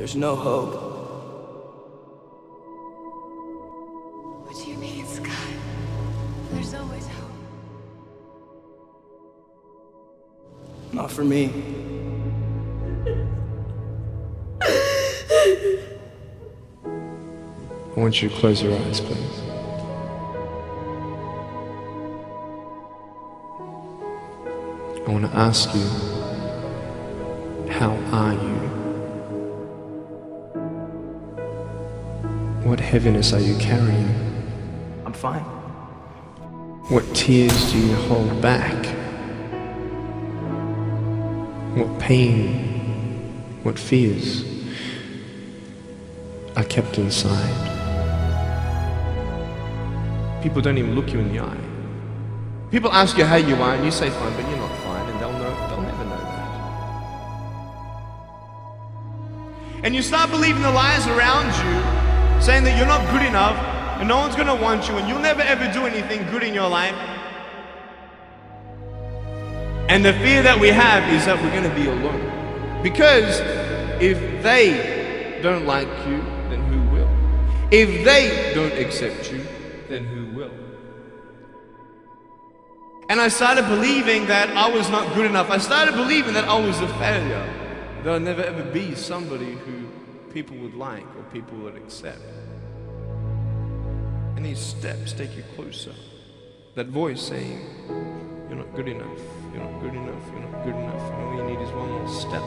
there's no hope. What do you mean, Scott? There's always hope. Not for me. I want you to close your eyes, please. I want to ask you, how are you? What heaviness are you carrying? I'm fine. What tears do you hold back? What pain, what fears are kept inside? People don't even look you in the eye. People ask you how you are and you say fine, but you're not fine, and they'll never know that. And you start believing the lies around you, saying that you're not good enough and no one's gonna want you and you'll never ever do anything good in your life. And the fear that we have is that we're gonna be alone. Because if they don't like you, then who will? If they don't accept you, then who will? And I started believing that I was not good enough. I started believing that I was a failure, that I'd never ever be somebody who people would like or people would accept. And these steps take you closer. That voice saying, you're not good enough, you're not good enough, you're not good enough, and all you need is one more step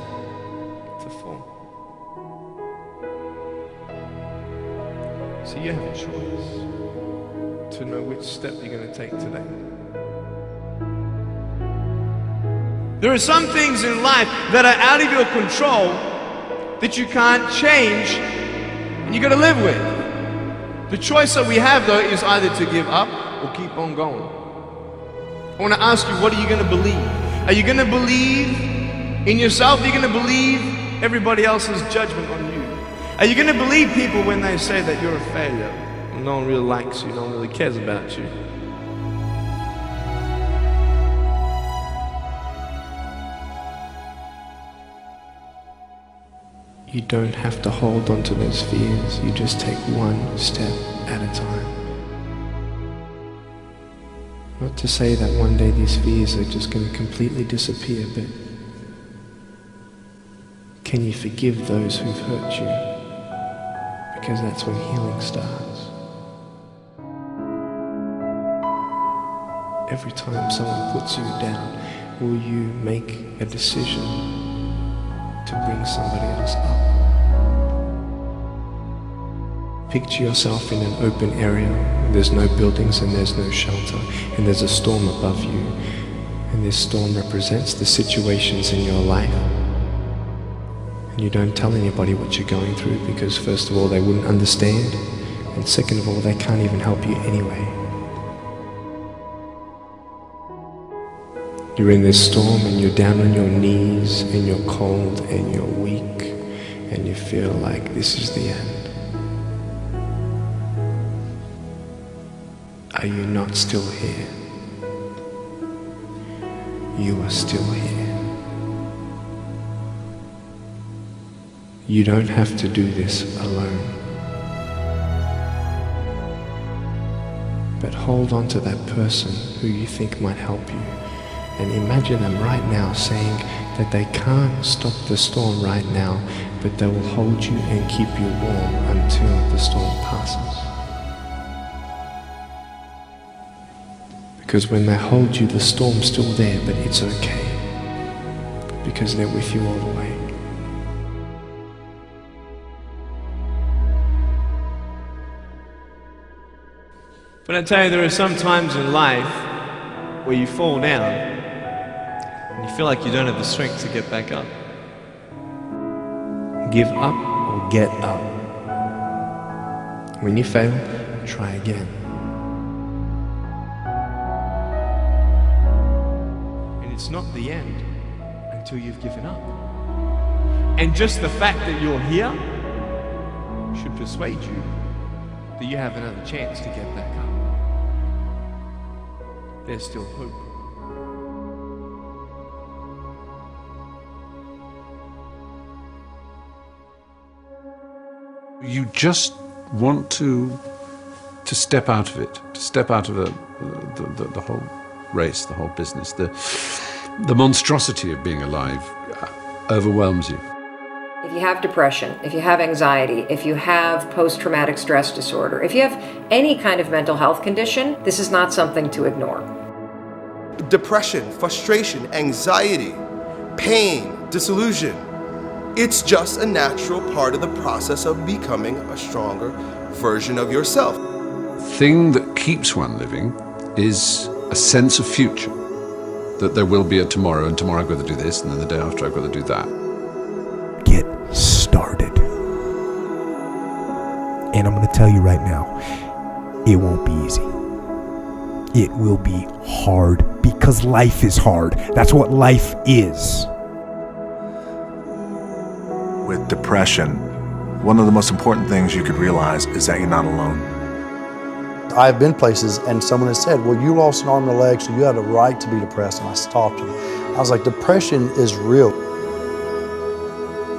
to fall. So you have a choice to know which step you're going to take today. There are some things in life that are out of your control that you can't change and you got to live with. The choice that we have though is either to give up or keep on going. I want to ask you, what are you going to believe? Are you going to believe in yourself? Are you going to believe everybody else's judgment on you? Are you going to believe people when they say that you're a failure and no one really likes you, no one really cares about you? You don't have to hold on to those fears. You just take one step at a time. Not to say that one day these fears are just going to completely disappear, but can you forgive those who've hurt you? Because that's when healing starts. Every time someone puts you down, will you make a decision to bring somebody else up? Picture yourself in an open area. There's no buildings and there's no shelter, and there's a storm above you, and this storm represents the situations in your life. And you don't tell anybody what you're going through, because first of all they wouldn't understand, and second of all they can't even help you anyway. You're in this storm and you're down on your knees and you're cold and you're weak and you feel like this is the end. Are you not still here? You are still here. You don't have to do this alone. But hold on to that person who you think might help you. And imagine them right now saying that they can't stop the storm right now, but they will hold you and keep you warm until the storm passes. Because when they hold you, the storm's still there, but it's okay. Because they're with you all the way. But I tell you, there are some times in life where you fall down and you feel like you don't have the strength to get back up. Give up or get up. When you fail, try again. And it's not the end until you've given up. And just the fact that you're here should persuade you that you have another chance to get back up. There's still hope. you just want to step out of it, to step out of the whole race, the whole business. The monstrosity of being alive overwhelms you. If you have depression, if you have anxiety, if you have post-traumatic stress disorder, if you have any kind of mental health condition, this is not something to ignore. Depression, frustration, anxiety, pain, disillusion. It's just a natural part of the process of becoming a stronger version of yourself. The thing that keeps one living is a sense of future, that there will be a tomorrow, and tomorrow I've got to do this, and then the day after I've got to do that. Get started. And I'm going to tell you right now, it won't be easy. It will be hard because life is hard. That's what life is. With depression, one of the most important things you could realize is that you're not alone. I've been places and someone has said, well, you lost an arm and a leg, so you had a right to be depressed. And I stopped them. I was like, depression is real.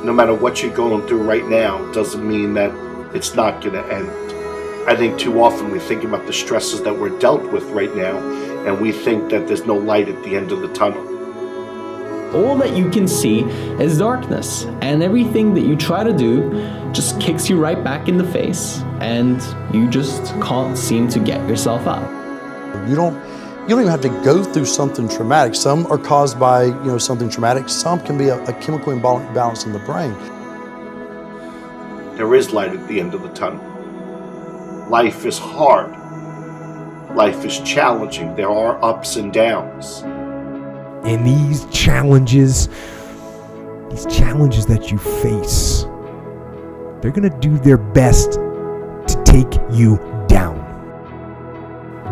No matter what you're going through right now doesn't mean that it's not going to end. I think too often we think about the stresses that we're dealt with right now, and we think that there's no light at the end of the tunnel. All that you can see is darkness, and everything that you try to do just kicks you right back in the face, and you just can't seem to get yourself up. You don't even have to go through something traumatic. Some are caused by something traumatic. Some can be a chemical imbalance in the brain. There is light at the end of the tunnel. Life is hard. Life is challenging. There are ups and downs. And these challenges that you face, they're going to do their best to take you down.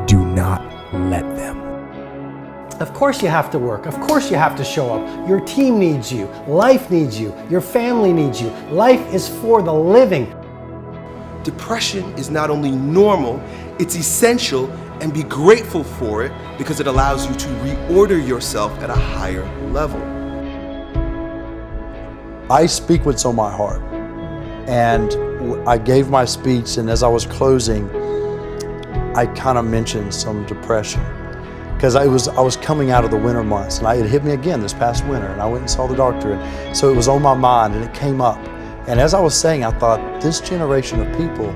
Do not let them. Of course you have to work. Of course you have to show up. Your team needs you. Life needs you. Your family needs you. Life is for the living. Depression is not only normal, it's essential, and be grateful for it because it allows you to reorder yourself at a higher level. I speak what's on my heart. And I gave my speech, and as I was closing, I kind of mentioned some depression. Because I was coming out of the winter months, and it hit me again this past winter, and I went and saw the doctor, and so it was on my mind, and it came up. And as I was saying, I thought, this generation of people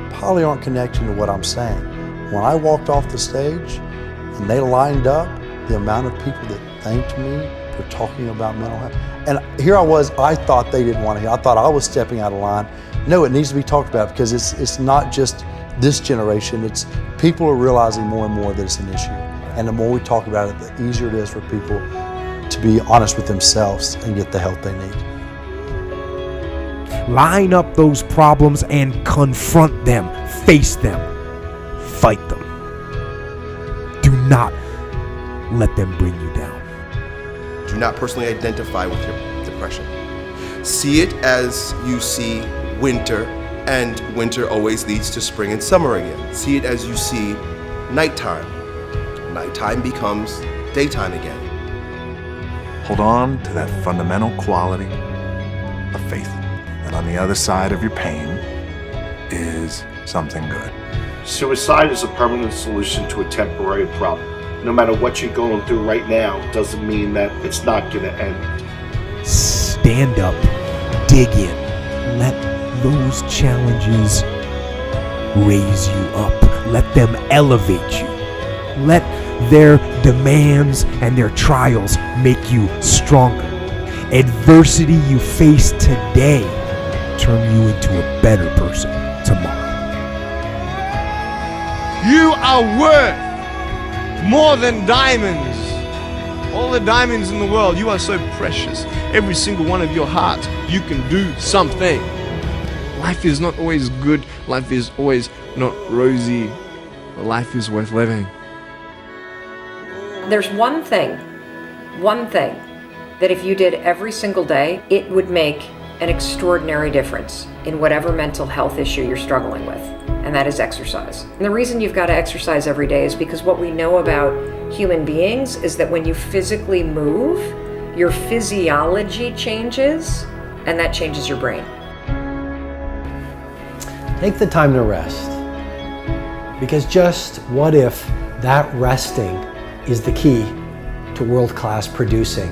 probably aren't connecting to what I'm saying. When I walked off the stage, and they lined up, the amount of people that thanked me for talking about mental health. And here I was, I thought they didn't want to hear. I thought I was stepping out of line. No, it needs to be talked about because it's not just this generation, it's people are realizing more and more that it's an issue. And the more we talk about it, the easier it is for people to be honest with themselves and get the help they need. Line up those problems and confront them, face them, fight them. Do not let them bring you down. Do not personally identify with your depression. See it as you see winter, and winter always leads to spring and summer again. See it as you see nighttime. Nighttime becomes daytime again. Hold on to that fundamental quality of faith, that on the other side of your pain is something good. Suicide is a permanent solution to a temporary problem. No matter what you're going through right now doesn't mean that it's not going to end. Stand up, dig in, let those challenges raise you up, let them elevate you, let their demands and their trials make you stronger. Adversity you face today turn you into a better person tomorrow. You are worth more than diamonds. All the diamonds in the world, you are so precious. Every single one of your hearts, you can do something. Life is not always good. Life is always not rosy. But life is worth living. There's one thing that if you did every single day, it would make an extraordinary difference in whatever mental health issue you're struggling with, and that is exercise. And the reason you've got to exercise every day is because what we know about human beings is that when you physically move, your physiology changes, and that changes your brain. Take the time to rest. Because just what if that resting is the key to world-class producing?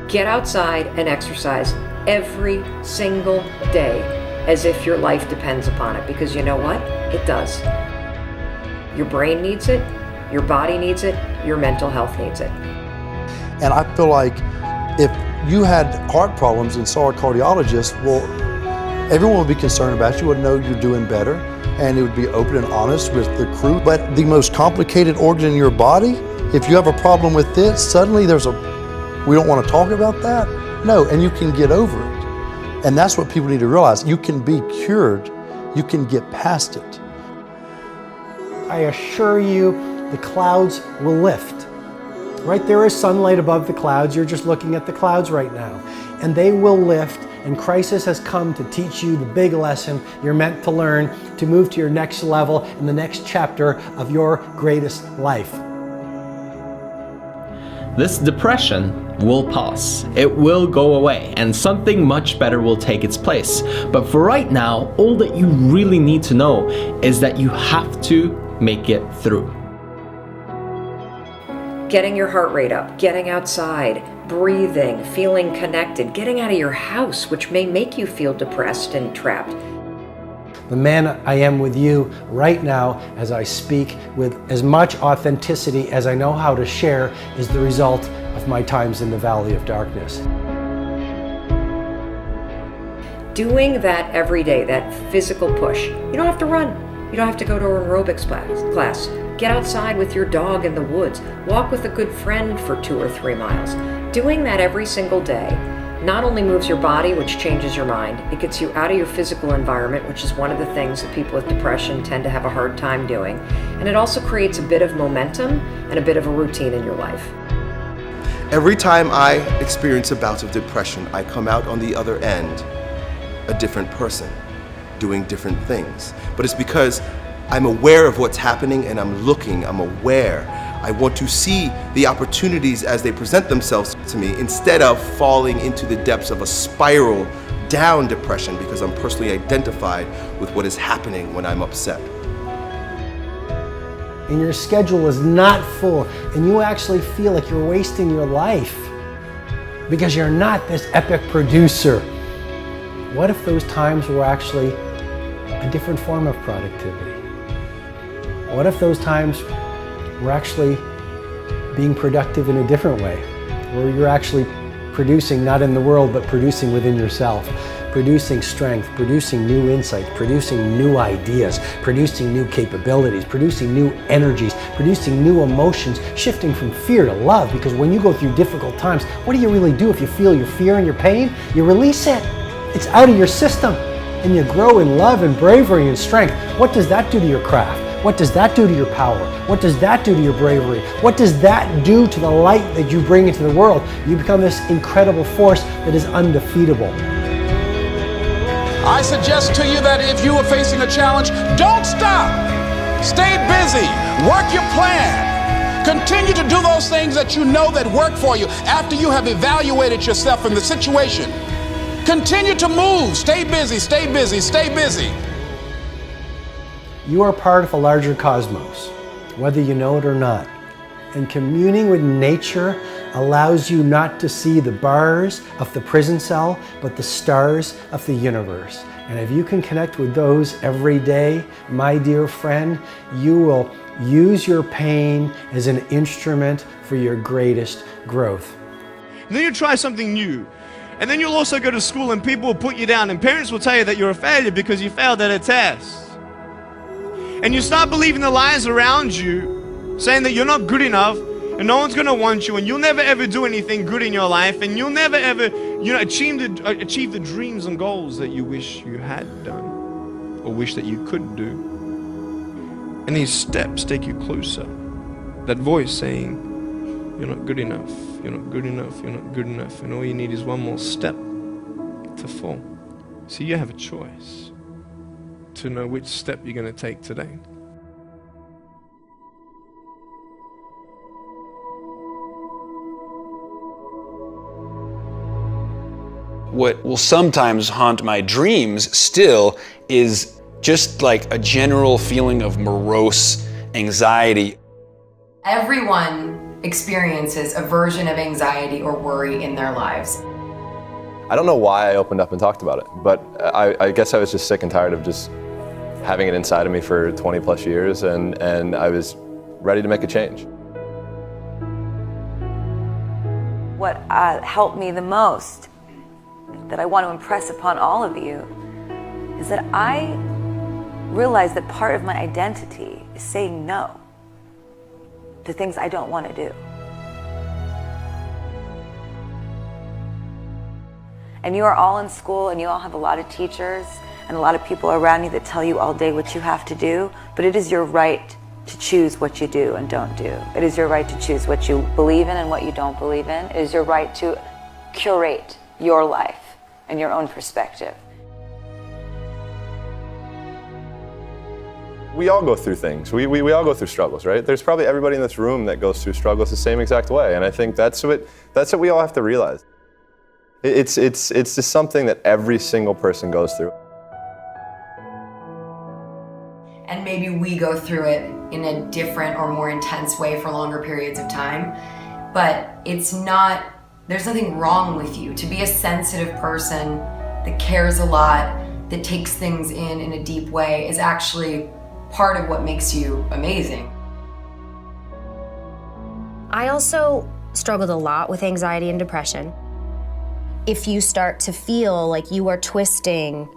Get outside and exercise every single day as if your life depends upon it, because you know what? It does. Your brain needs it, your body needs it, your mental health needs it. And I feel like if you had heart problems and saw a cardiologist, well, everyone would be concerned about you, would know you're doing better, and it would be open and honest with the crew. But the most complicated organ in your body, if you have a problem with it, suddenly we don't want to talk about that? No, and you can get over it. And that's what people need to realize. You can be cured. You can get past it. I assure you, the clouds will lift. Right, there is sunlight above the clouds. You're just looking at the clouds right now. And they will lift, and crisis has come to teach you the big lesson you're meant to learn to move to your next level in the next chapter of your greatest life. This depression will pass. It will go away, and something much better will take its place. But for right now, all that you really need to know is that you have to make it through. Getting your heart rate up, getting outside, breathing, feeling connected, getting out of your house, which may make you feel depressed and trapped. The man I am with you right now as I speak with as much authenticity as I know how to share is the result of my times in the valley of darkness. Doing that every day, that physical push. You don't have to run. You don't have to go to an aerobics class. Get outside with your dog in the woods. Walk with a good friend for 2 or 3 miles. Doing that every single day not only moves your body, which changes your mind, it gets you out of your physical environment, which is one of the things that people with depression tend to have a hard time doing. And it also creates a bit of momentum and a bit of a routine in your life. Every time I experience a bout of depression, I come out on the other end a different person, doing different things. But it's because I'm aware of what's happening and I'm aware. I want to see the opportunities as they present themselves to me instead of falling into the depths of a spiral down depression because I'm personally identified with what is happening when I'm upset. And your schedule is not full and you actually feel like you're wasting your life because you're not this epic producer. What if those times were actually a different form of productivity? What if those times were actually being productive in a different way, where you're actually producing not in the world, but producing within yourself, producing strength, producing new insights, producing new ideas, producing new capabilities, producing new energies, producing new emotions, shifting from fear to love, because when you go through difficult times, what do you really do if you feel your fear and your pain? You release it. It's out of your system, and you grow in love and bravery and strength. What does that do to your craft? What does that do to your power? What does that do to your bravery? What does that do to the light that you bring into the world? You become this incredible force that is undefeatable. I suggest to you that if you are facing a challenge, don't stop. Stay busy. Work your plan. Continue to do those things that you know that work for you after you have evaluated yourself in the situation. Continue to move. Stay busy, stay busy, stay busy. You are part of a larger cosmos, whether you know it or not. And communing with nature allows you not to see the bars of the prison cell, but the stars of the universe. And if you can connect with those every day, my dear friend, you will use your pain as an instrument for your greatest growth. And then you try something new. And then you'll also go to school and people will put you down and parents will tell you that you're a failure because you failed at a test. And you start believing the lies around you, saying that you're not good enough and no one's gonna want you and you'll never ever do anything good in your life and you'll never ever, achieve the dreams and goals that you wish you had done or wish that you could do. And these steps take you closer. That voice saying, you're not good enough, you're not good enough, you're not good enough, and all you need is one more step to fall. So you have a choice to know which step you're going to take today. What will sometimes haunt my dreams still is just like a general feeling of morose anxiety. Everyone experiences a version of anxiety or worry in their lives. I don't know why I opened up and talked about it, but I guess I was just sick and tired of just having it inside of me for 20 plus years, and I was ready to make a change. What helped me the most, that I want to impress upon all of you, is that I realized that part of my identity is saying no to things I don't want to do. And you are all in school, and you all have a lot of teachers and a lot of people around you that tell you all day what you have to do, but it is your right to choose what you do and don't do. It is your right to choose what you believe in and what you don't believe in. It is your right to curate your life and your own perspective. We all go through things. We all go through struggles, right? There's probably everybody in this room that goes through struggles the same exact way, and I think that's what we all have to realize. It's just something that every single person goes through. And maybe we go through it in a different or more intense way for longer periods of time, but it's not, there's nothing wrong with you. To be a sensitive person that cares a lot, that takes things in a deep way, is actually part of what makes you amazing. I also struggled a lot with anxiety and depression. If you start to feel like you are twisting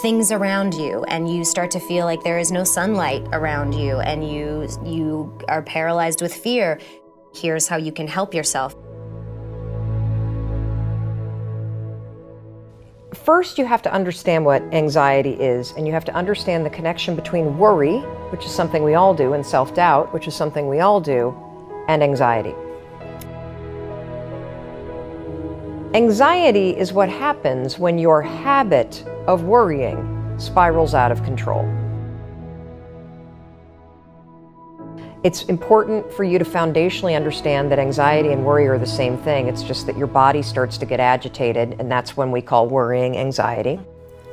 things around you, and you start to feel like there is no sunlight around you, and you are paralyzed with fear, here's how you can help yourself. First, you have to understand what anxiety is, and you have to understand the connection between worry, which is something we all do, and self-doubt, which is something we all do, and anxiety. Anxiety is what happens when your habit of worrying spirals out of control. It's important for you to foundationally understand that anxiety and worry are the same thing. It's just that your body starts to get agitated, and that's when we call worrying anxiety.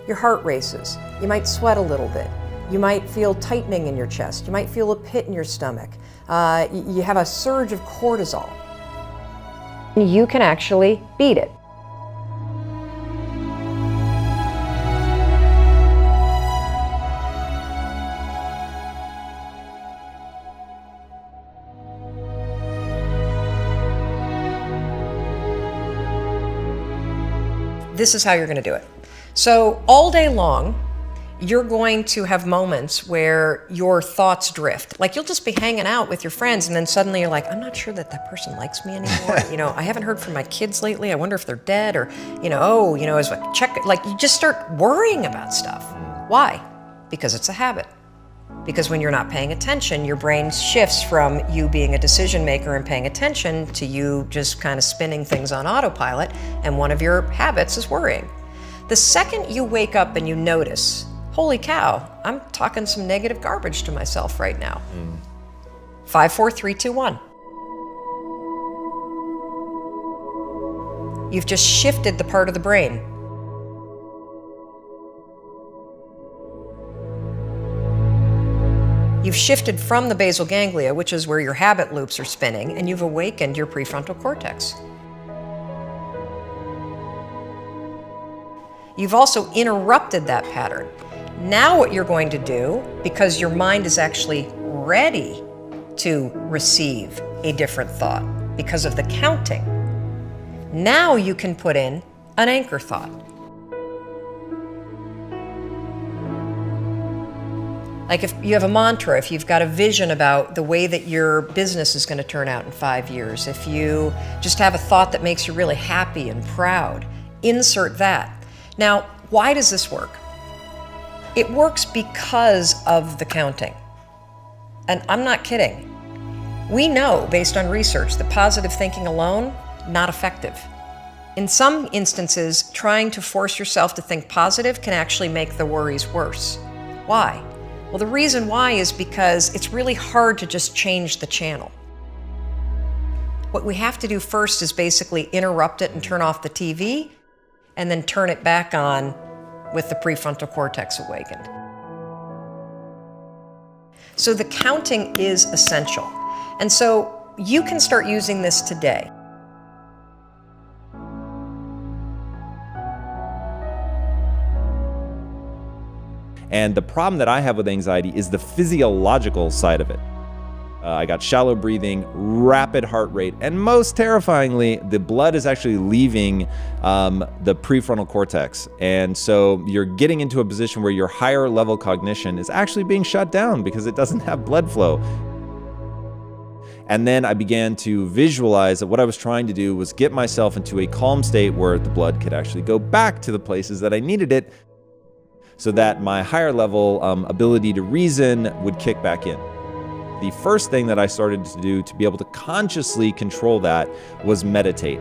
Your heart races. You might sweat a little bit. You might feel tightening in your chest. You might feel a pit in your stomach. You have a surge of cortisol. You can actually beat it. This is how you're going to do it. So all day long, you're going to have moments where your thoughts drift. Like you'll just be hanging out with your friends, and then suddenly you're like, I'm not sure that that person likes me anymore. I haven't heard from my kids lately. I wonder if they're dead, or, as I check, like you just start worrying about stuff. Why? Because it's a habit. Because when you're not paying attention, your brain shifts from you being a decision maker and paying attention to you just kind of spinning things on autopilot, and one of your habits is worrying. The second you wake up and you notice, holy cow, I'm talking some negative garbage to myself right now. 5, 4, 3, 2, 1. You've just shifted the part of the brain. You've shifted from the basal ganglia, which is where your habit loops are spinning, and you've awakened your prefrontal cortex. You've also interrupted that pattern. Now what you're going to do, because your mind is actually ready to receive a different thought because of the counting, now you can put in an anchor thought. Like if you have a mantra, if you've got a vision about the way that your business is going to turn out in 5 years, if you just have a thought that makes you really happy and proud, insert that. Now, why does this work? It works because of the counting. And I'm not kidding. We know, based on research, that positive thinking alone, not effective. In some instances, trying to force yourself to think positive can actually make the worries worse. Why? Well, the reason why is because it's really hard to just change the channel. What we have to do first is basically interrupt it and turn off the TV, and then turn it back on with the prefrontal cortex awakened. So the counting is essential. And so you can start using this today. And the problem that I have with anxiety is the physiological side of it. I got shallow breathing, rapid heart rate, and most terrifyingly, the blood is actually leaving the prefrontal cortex. And so you're getting into a position where your higher level cognition is actually being shut down because it doesn't have blood flow. And then I began to visualize that what I was trying to do was get myself into a calm state where the blood could actually go back to the places that I needed it, so that my higher level ability to reason would kick back in. The first thing that I started to do to be able to consciously control that was meditate.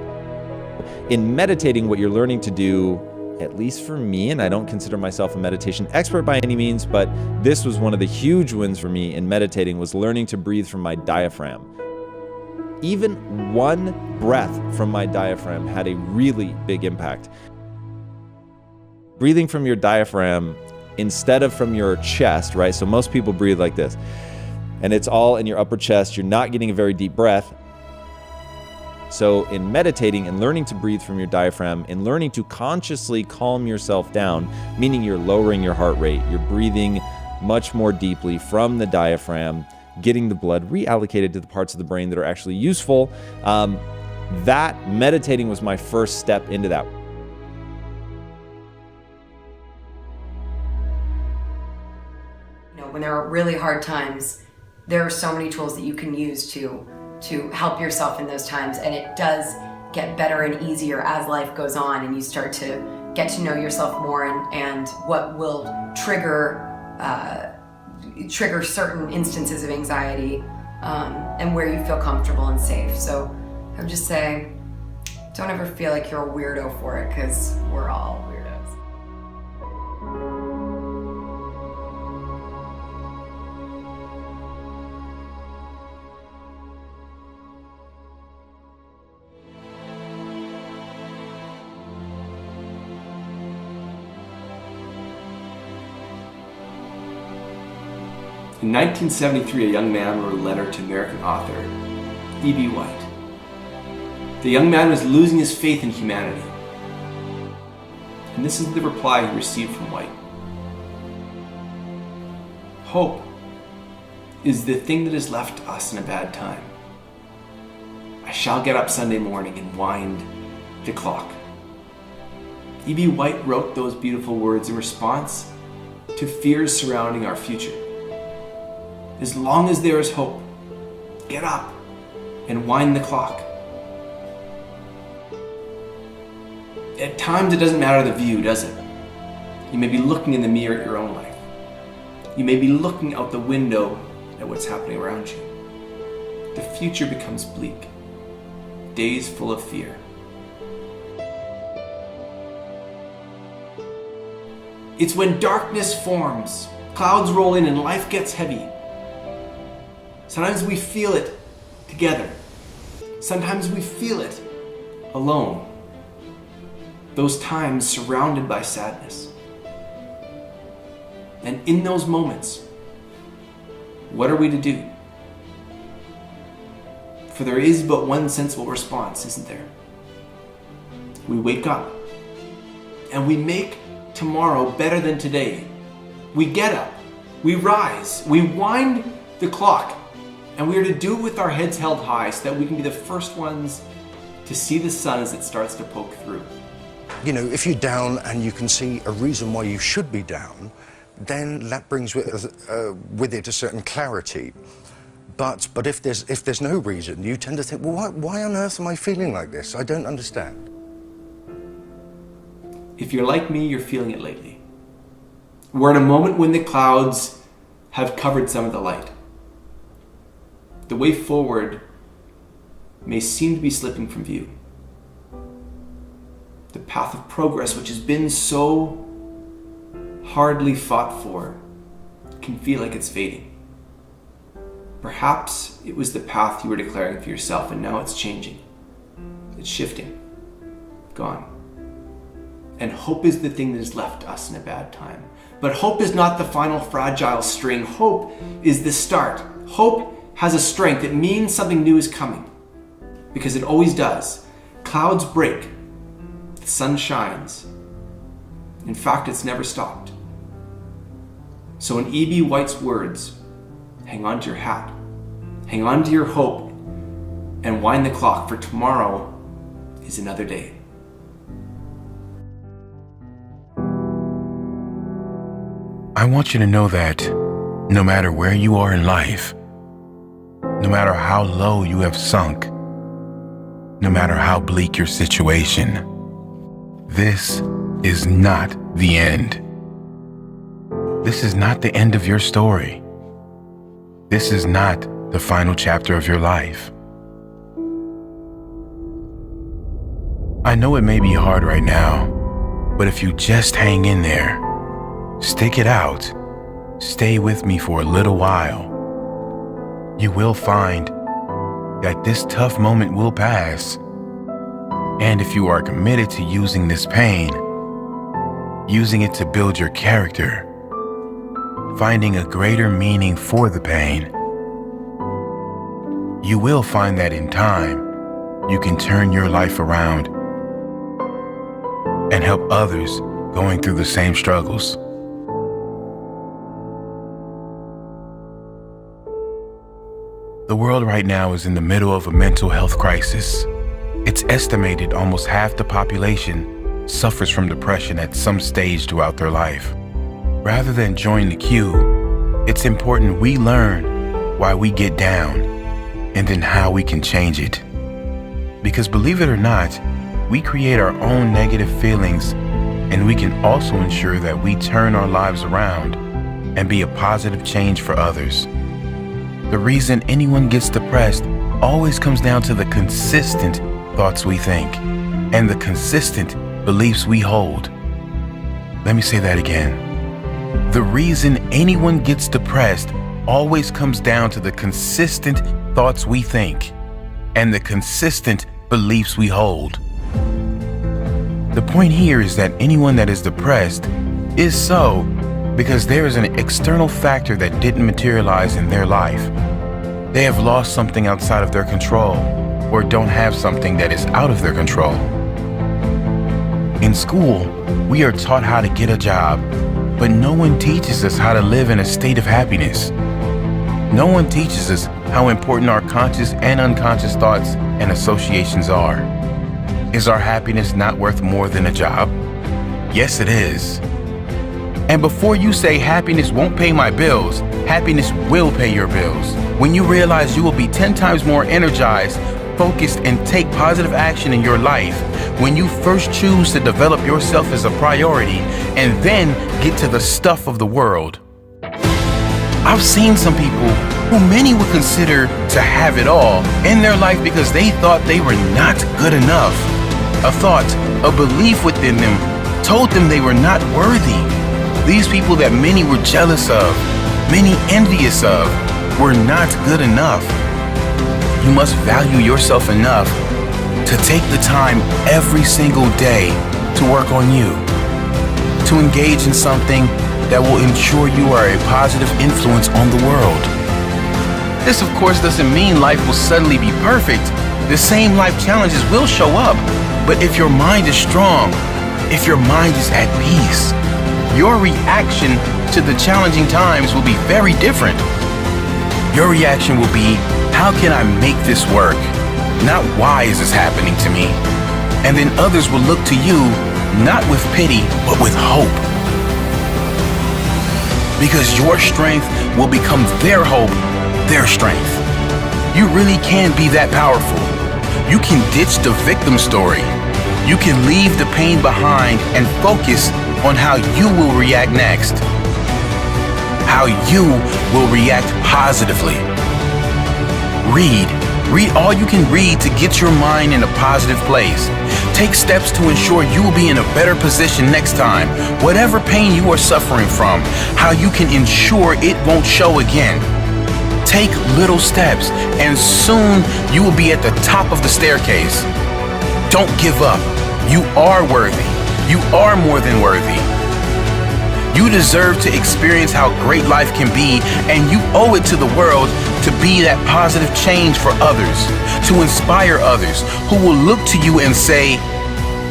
In meditating, what you're learning to do, at least for me, and I don't consider myself a meditation expert by any means, but this was one of the huge wins for me in meditating, was learning to breathe from my diaphragm. Even one breath from my diaphragm had a really big impact. Breathing from your diaphragm instead of from your chest, right? So most people breathe like this, and it's all in your upper chest. You're not getting a very deep breath. So in meditating and learning to breathe from your diaphragm and learning to consciously calm yourself down, meaning you're lowering your heart rate, you're breathing much more deeply from the diaphragm, getting the blood reallocated to the parts of the brain that are actually useful. That meditating was my first step into that. When there are really hard times, there are so many tools that you can use to help yourself in those times, and it does get better and easier as life goes on and you start to get to know yourself more and what will trigger certain instances of anxiety and where you feel comfortable and safe. So I would just say, don't ever feel like you're a weirdo for it, because we're all weirdos. In 1973, a young man wrote a letter to American author E.B. White. The young man was losing his faith in humanity. And this is the reply he received from White. Hope is the thing that is left to us in a bad time. I shall get up Sunday morning and wind the clock. E.B. White wrote those beautiful words in response to fears surrounding our future. As long as there is hope, get up and wind the clock. At times it doesn't matter the view, does it? You may be looking in the mirror at your own life. You may be looking out the window at what's happening around you. The future becomes bleak, days full of fear. It's when darkness forms, clouds roll in and life gets heavy. Sometimes we feel it together. Sometimes we feel it alone. Those times surrounded by sadness. And in those moments, what are we to do? For there is but one sensible response, isn't there? We wake up and we make tomorrow better than today. We get up, we rise, we wind the clock. And we are to do it with our heads held high so that we can be the first ones to see the sun as it starts to poke through. You know, if you're down and you can see a reason why you should be down, then that brings with it a certain clarity. But if there's no reason, you tend to think, well, why on earth am I feeling like this? I don't understand. If you're like me, you're feeling it lately. We're in a moment when the clouds have covered some of the light. The way forward may seem to be slipping from view. The path of progress, which has been so hardly fought for, can feel like it's fading. Perhaps it was the path you were declaring for yourself, and now it's changing. It's shifting. Gone. And hope is the thing that has left us in a bad time. But hope is not the final fragile string. Hope is the start. Hope has a strength. It means something new is coming. Because it always does. Clouds break. The sun shines. In fact, it's never stopped. So in E.B. White's words, hang on to your hat. Hang on to your hope. And wind the clock, for tomorrow is another day. I want you to know that no matter where you are in life, no matter how low you have sunk, no matter how bleak your situation, this is not the end. This is not the end of your story. This is not the final chapter of your life. I know it may be hard right now, but if you just hang in there, stick it out, stay with me for a little while, you will find that this tough moment will pass. And if you are committed to using this pain, using it to build your character, finding a greater meaning for the pain, you will find that in time, you can turn your life around and help others going through the same struggles. The world right now is in the middle of a mental health crisis. It's estimated almost half the population suffers from depression at some stage throughout their life. Rather than join the queue, it's important we learn why we get down and then how we can change it. Because believe it or not, we create our own negative feelings, and we can also ensure that we turn our lives around and be a positive change for others. The reason anyone gets depressed always comes down to the consistent thoughts we think and the consistent beliefs we hold. Let me say that again. The reason anyone gets depressed always comes down to the consistent thoughts we think and the consistent beliefs we hold. The point here is that anyone that is depressed is so because there is an external factor that didn't materialize in their life. They have lost something outside of their control or don't have something that is out of their control. In school, we are taught how to get a job, but no one teaches us how to live in a state of happiness. No one teaches us how important our conscious and unconscious thoughts and associations are. Is our happiness not worth more than a job? Yes, it is. And before you say happiness won't pay my bills, happiness will pay your bills. When you realize you will be 10 times more energized, focused, and take positive action in your life, when you first choose to develop yourself as a priority and then get to the stuff of the world. I've seen some people who many would consider to have it all in their life because they thought they were not good enough. A thought, a belief within them told them they were not worthy. These people that many were jealous of, many envious of, were not good enough. You must value yourself enough to take the time every single day to work on you, to engage in something that will ensure you are a positive influence on the world. This, of course, doesn't mean life will suddenly be perfect. The same life challenges will show up, but if your mind is strong, if your mind is at peace, your reaction to the challenging times will be very different. Your reaction will be, how can I make this work? Not why is this happening to me? And then others will look to you, not with pity, but with hope. Because your strength will become their hope, their strength. You really can be that powerful. You can ditch the victim story. You can leave the pain behind and focus on how you will react next. How you will react positively. Read all you can read to get your mind in a positive place. Take steps to ensure you will be in a better position next time. Whatever pain you are suffering from, how you can ensure it won't show again. Take little steps and soon you will be at the top of the staircase. Don't give up. You are worthy. You are more than worthy. You deserve to experience how great life can be, and you owe it to the world to be that positive change for others, to inspire others who will look to you and say,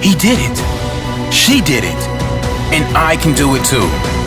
he did it, she did it, and I can do it too.